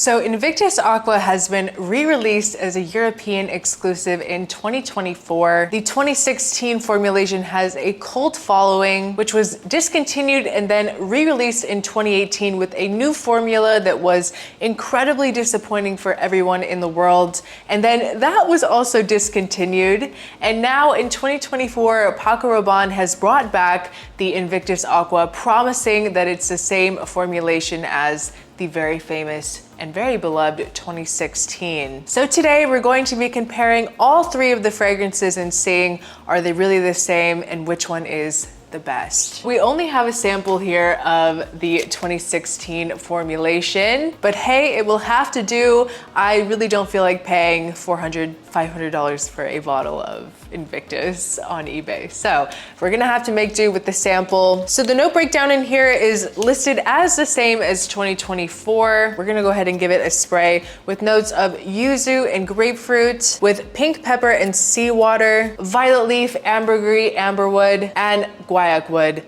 So Invictus Aqua has been re-released as a European exclusive in 2024. The 2016 formulation has a cult following, which was discontinued and then re-released in 2018 with a new formula that was incredibly disappointing for everyone in the world. And then that was also discontinued. And now in 2024, Paco Rabanne has brought back the Invictus Aqua, promising that it's the same formulation as the very famous and very beloved 2016. So today we're going to be comparing all three of the fragrances and seeing, are they really the same and which one is the best. We only have a sample here of the 2016 formulation, but hey, it will have to do. I really don't feel like paying $400, $500 for a bottle of Invictus on eBay. So we're gonna have to make do with the sample. So the note breakdown in here is listed as the same as 2024. We're gonna go ahead and give it a spray with notes of yuzu and grapefruit, with pink pepper and seawater, violet leaf, ambergris, amberwood, and guaiac wood.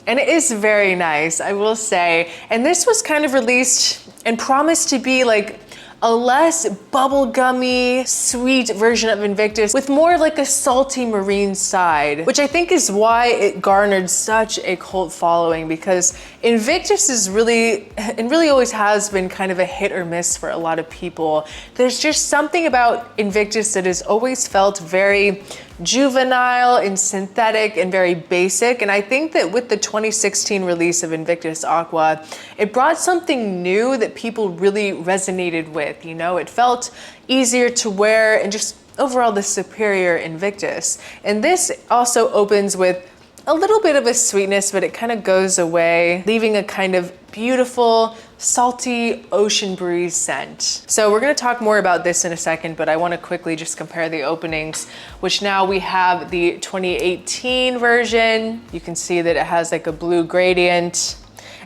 And it is very nice, I will say. And this was kind of released and promised to be like a less bubblegummy, sweet version of Invictus with more like a salty marine side, which I think is why it garnered such a cult following, because Invictus is really, and really always has been, kind of a hit or miss for a lot of people. There's just something about Invictus that has always felt very juvenile and synthetic and very basic. And I think that with the 2016 release of Invictus Aqua, it brought something new that people really resonated with. You know, it felt easier to wear and just overall the superior Invictus. And this also opens with a little bit of a sweetness, but it kind of goes away, leaving a kind of beautiful, salty ocean breeze scent. So we're gonna talk more about this in a second, but I wanna quickly just compare the openings, which now we have the 2018 version. You can see that it has like a blue gradient.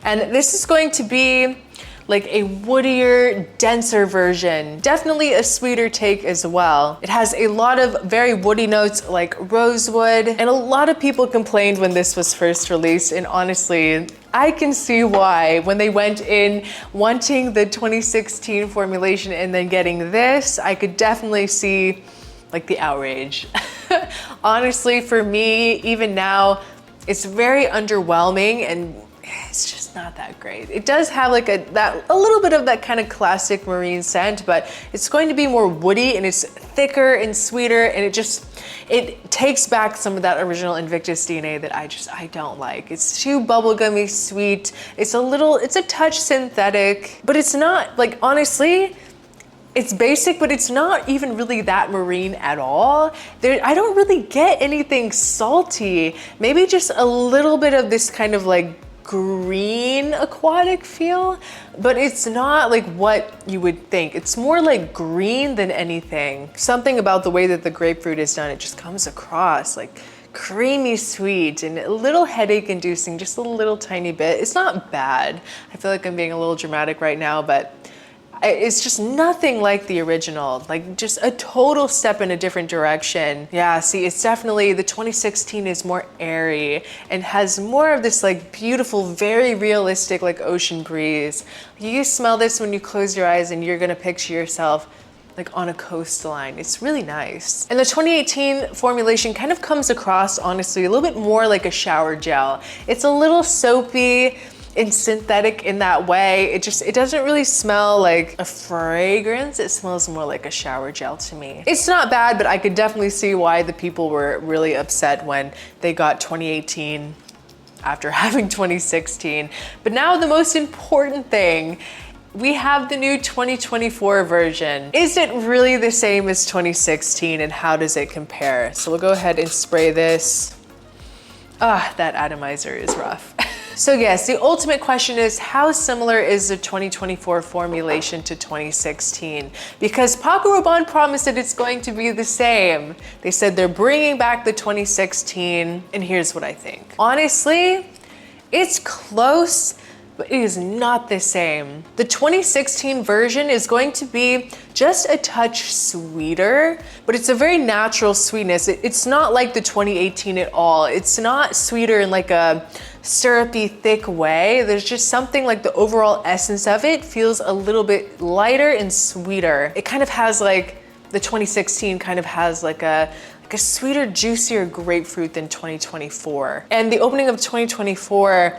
And this is going to be like a woodier, denser version. Definitely a sweeter take as well. It has a lot of very woody notes like rosewood, and a lot of people complained when this was first released, and honestly, I can see why. When they went in wanting the 2016 formulation and then getting this, I could definitely see like the outrage. Honestly, for me, even now, it's very underwhelming and it's just not that great. It does have like a little bit of that kind of classic marine scent, but it's going to be more woody and it's thicker and sweeter, and it takes back some of that original Invictus DNA that I don't like. It's too bubblegummy sweet. It's a touch synthetic, but it's not, like, honestly, it's basic, but it's not even really that marine at all. I don't really get anything salty. Maybe just a little bit of this kind of like green aquatic feel, but it's not like what you would think. It's more like green than anything. Something about the way that the grapefruit is done, it just comes across like creamy sweet and a little headache inducing, just a little tiny bit. It's not bad. I feel like I'm being a little dramatic right now, but it's just nothing like the original, like just a total step in a different direction. Yeah, see, it's definitely, the 2016 is more airy and has more of this like beautiful, very realistic like ocean breeze. You smell this when you close your eyes and you're gonna picture yourself like on a coastline. It's really nice. And the 2018 formulation kind of comes across, honestly, a little bit more like a shower gel. It's a little soapy and synthetic in that way. It doesn't really smell like a fragrance. It smells more like a shower gel to me. It's not bad, but I could definitely see why the people were really upset when they got 2018 after having 2016. But now the most important thing, we have the new 2024 version. Is it really the same as 2016, and how does it compare? So we'll go ahead and spray this. Ah, that atomizer is rough. So yes, the ultimate question is, how similar is the 2024 formulation to 2016? Because Paco Rabanne promised that it's going to be the same. They said they're bringing back the 2016, and here's what I think. Honestly, it's close, but it is not the same. The 2016 version is going to be just a touch sweeter, but it's a very natural sweetness. It's not like the 2018 at all. It's not sweeter in like a syrupy, thick way. There's just something like the overall essence of it feels a little bit lighter and sweeter. It kind of has like, the 2016 kind of has like a sweeter, juicier grapefruit than 2024. And the opening of 2024,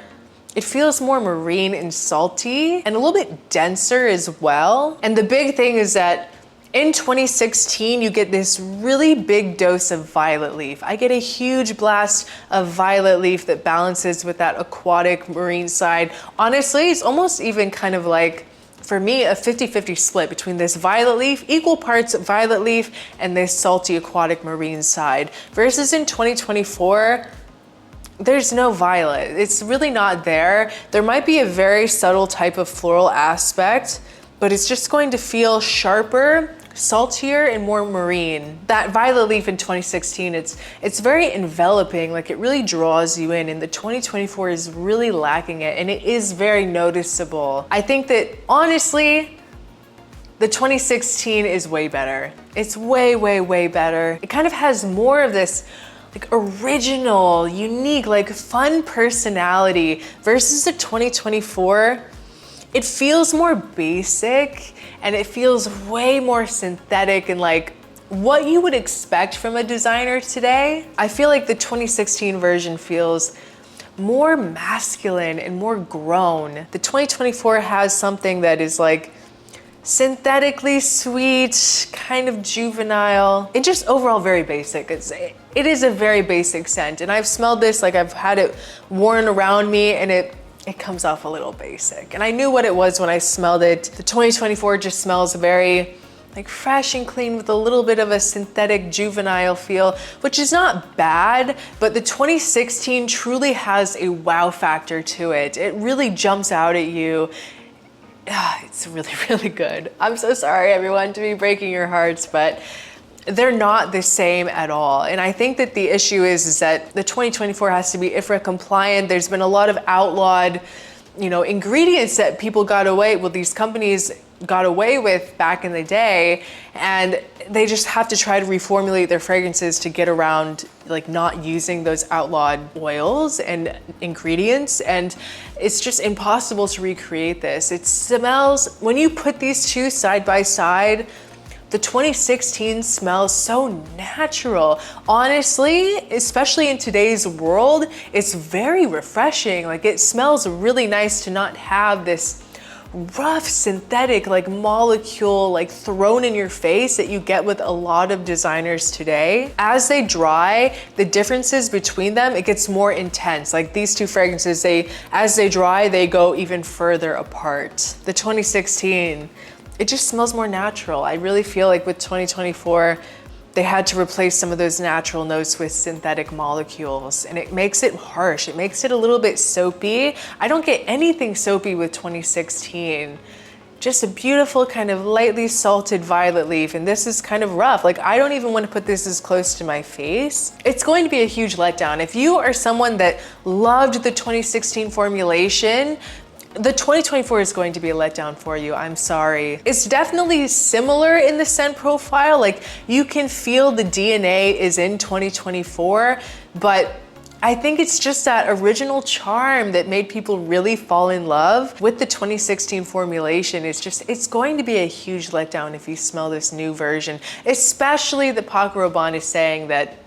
it feels more marine and salty and a little bit denser as well. And the big thing is that in 2016, you get this really big dose of violet leaf. I get a huge blast of violet leaf that balances with that aquatic marine side. Honestly, it's almost even kind of like, for me, a 50-50 split between this violet leaf, equal parts violet leaf, and this salty aquatic marine side. Versus in 2024, there's no violet. It's really not there. There might be a very subtle type of floral aspect, but it's just going to feel sharper, saltier, and more marine. That violet leaf in 2016, it's very enveloping, like it really draws you in, and the 2024 is really lacking it, and it is very noticeable. I think that honestly, the 2016 is way better. It's way, way, way better. It kind of has more of this like original, unique, like fun personality versus the 2024. It feels more basic and it feels way more synthetic and like what you would expect from a designer today. I feel like the 2016 version feels more masculine and more grown. The 2024 has something that is like synthetically sweet, kind of juvenile, and just overall very basic. It is a very basic scent, and I've smelled this, like I've had it worn around me, and it comes off a little basic. And I knew what it was when I smelled it. The 2024 just smells very like fresh and clean with a little bit of a synthetic juvenile feel, which is not bad, but the 2016 truly has a wow factor to it. It really jumps out at you. It's really, really good. I'm so sorry, everyone, to be breaking your hearts, but they're not the same at all. And I think that the issue is that the 2024 has to be IFRA compliant. There's been a lot of outlawed, ingredients that people got away with, these companies got away with back in the day, and they just have to try to reformulate their fragrances to get around like not using those outlawed oils and ingredients, and it's just impossible to recreate this. It smells, when you put these two side by side, the 2016 smells so natural. Honestly, especially in today's world, it's very refreshing. Like it smells really nice to not have this rough synthetic like molecule like thrown in your face that you get with a lot of designers today. As they dry, the differences between them, it gets more intense. Like these two fragrances, as they dry, they go even further apart. The 2016, it just smells more natural. I really feel like with 2024, they had to replace some of those natural notes with synthetic molecules, and it makes it harsh. It makes it a little bit soapy. I don't get anything soapy with 2016. Just a beautiful kind of lightly salted violet leaf, and this is kind of rough. Like I don't even want to put this as close to my face. It's going to be a huge letdown. If you are someone that loved the 2016 formulation, the 2024 is going to be a letdown for you. I'm sorry. It's definitely similar in the scent profile. Like you can feel the DNA is in 2024, but I think it's just that original charm that made people really fall in love with the 2016 formulation. It's going to be a huge letdown if you smell this new version, especially that Paco Rabanne is saying that,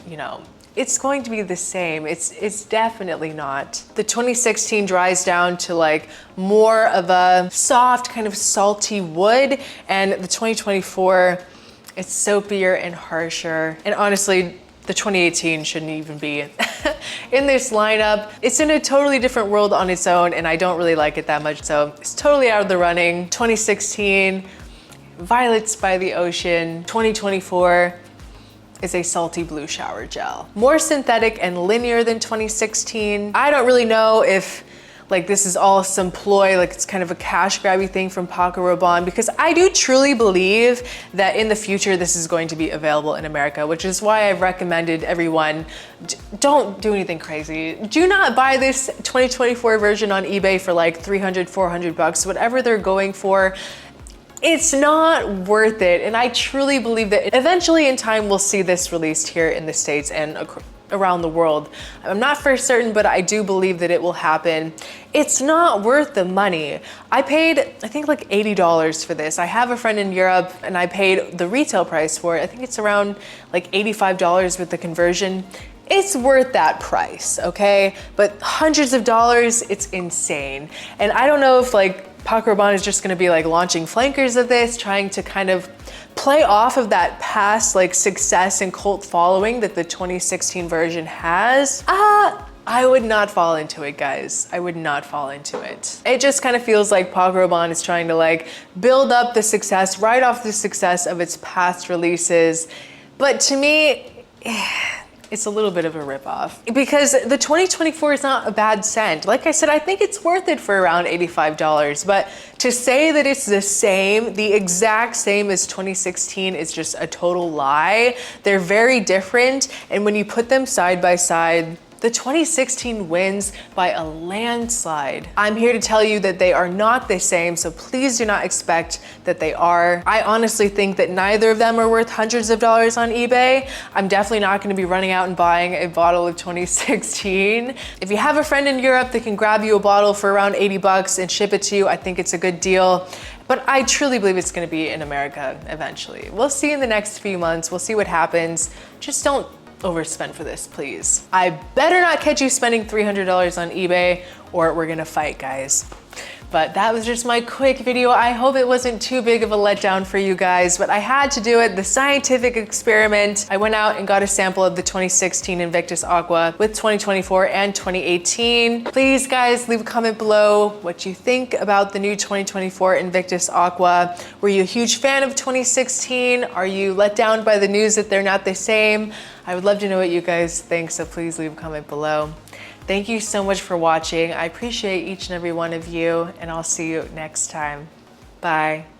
it's going to be the same. It's definitely not. The 2016 dries down to like more of a soft kind of salty wood, and the 2024, it's soapier and harsher. And honestly, the 2018 shouldn't even be in this lineup. It's in a totally different world on its own, and I don't really like it that much, so it's totally out of the running. 2016, Violets by the Ocean. 2024, is a salty blue shower gel. More synthetic and linear than 2016. I don't really know if like this is all some ploy, like it's kind of a cash grabby thing from Paco Rabanne, because I do truly believe that in the future this is going to be available in America, which is why I've recommended everyone, don't do anything crazy. Do not buy this 2024 version on eBay for like 300, 400 bucks, whatever they're going for. It's not worth it. And I truly believe that eventually in time, we'll see this released here in the States and around the world. I'm not for certain, but I do believe that it will happen. It's not worth the money. I paid, I think like $80 for this. I have a friend in Europe and I paid the retail price for it. I think it's around like $85 with the conversion. It's worth that price, okay? But hundreds of dollars, it's insane. And I don't know if like Paco Rabanne is just gonna be like launching flankers of this, trying to kind of play off of that past like success and cult following that the 2016 version has. I would not fall into it, guys. I would not fall into it. It just kind of feels like Paco Rabanne is trying to like build up the success, right off the success of its past releases. But to me, it's a little bit of a ripoff because the 2024 is not a bad scent. Like I said, I think it's worth it for around $85, but to say that it's the same, the exact same as 2016 is just a total lie. They're very different. And when you put them side by side, the 2016 wins by a landslide. I'm here to tell you that they are not the same, so please do not expect that they are. I honestly think that neither of them are worth hundreds of dollars on eBay. I'm definitely not gonna be running out and buying a bottle of 2016. If you have a friend in Europe that can grab you a bottle for around 80 bucks and ship it to you, I think it's a good deal. But I truly believe it's gonna be in America eventually. We'll see in the next few months. We'll see what happens. Just don't overspend for this, please. I better not catch you spending $300 on eBay or we're gonna fight, guys. But that was just my quick video. I hope it wasn't too big of a letdown for you guys, but I had to do it, the scientific experiment. I went out and got a sample of the 2016 Invictus Aqua with 2024 and 2018. Please guys, leave a comment below what you think about the new 2024 Invictus Aqua. Were you a huge fan of 2016? Are you let down by the news that they're not the same? I would love to know what you guys think, so please leave a comment below. Thank you so much for watching. I appreciate each and every one of you, and I'll see you next time. Bye.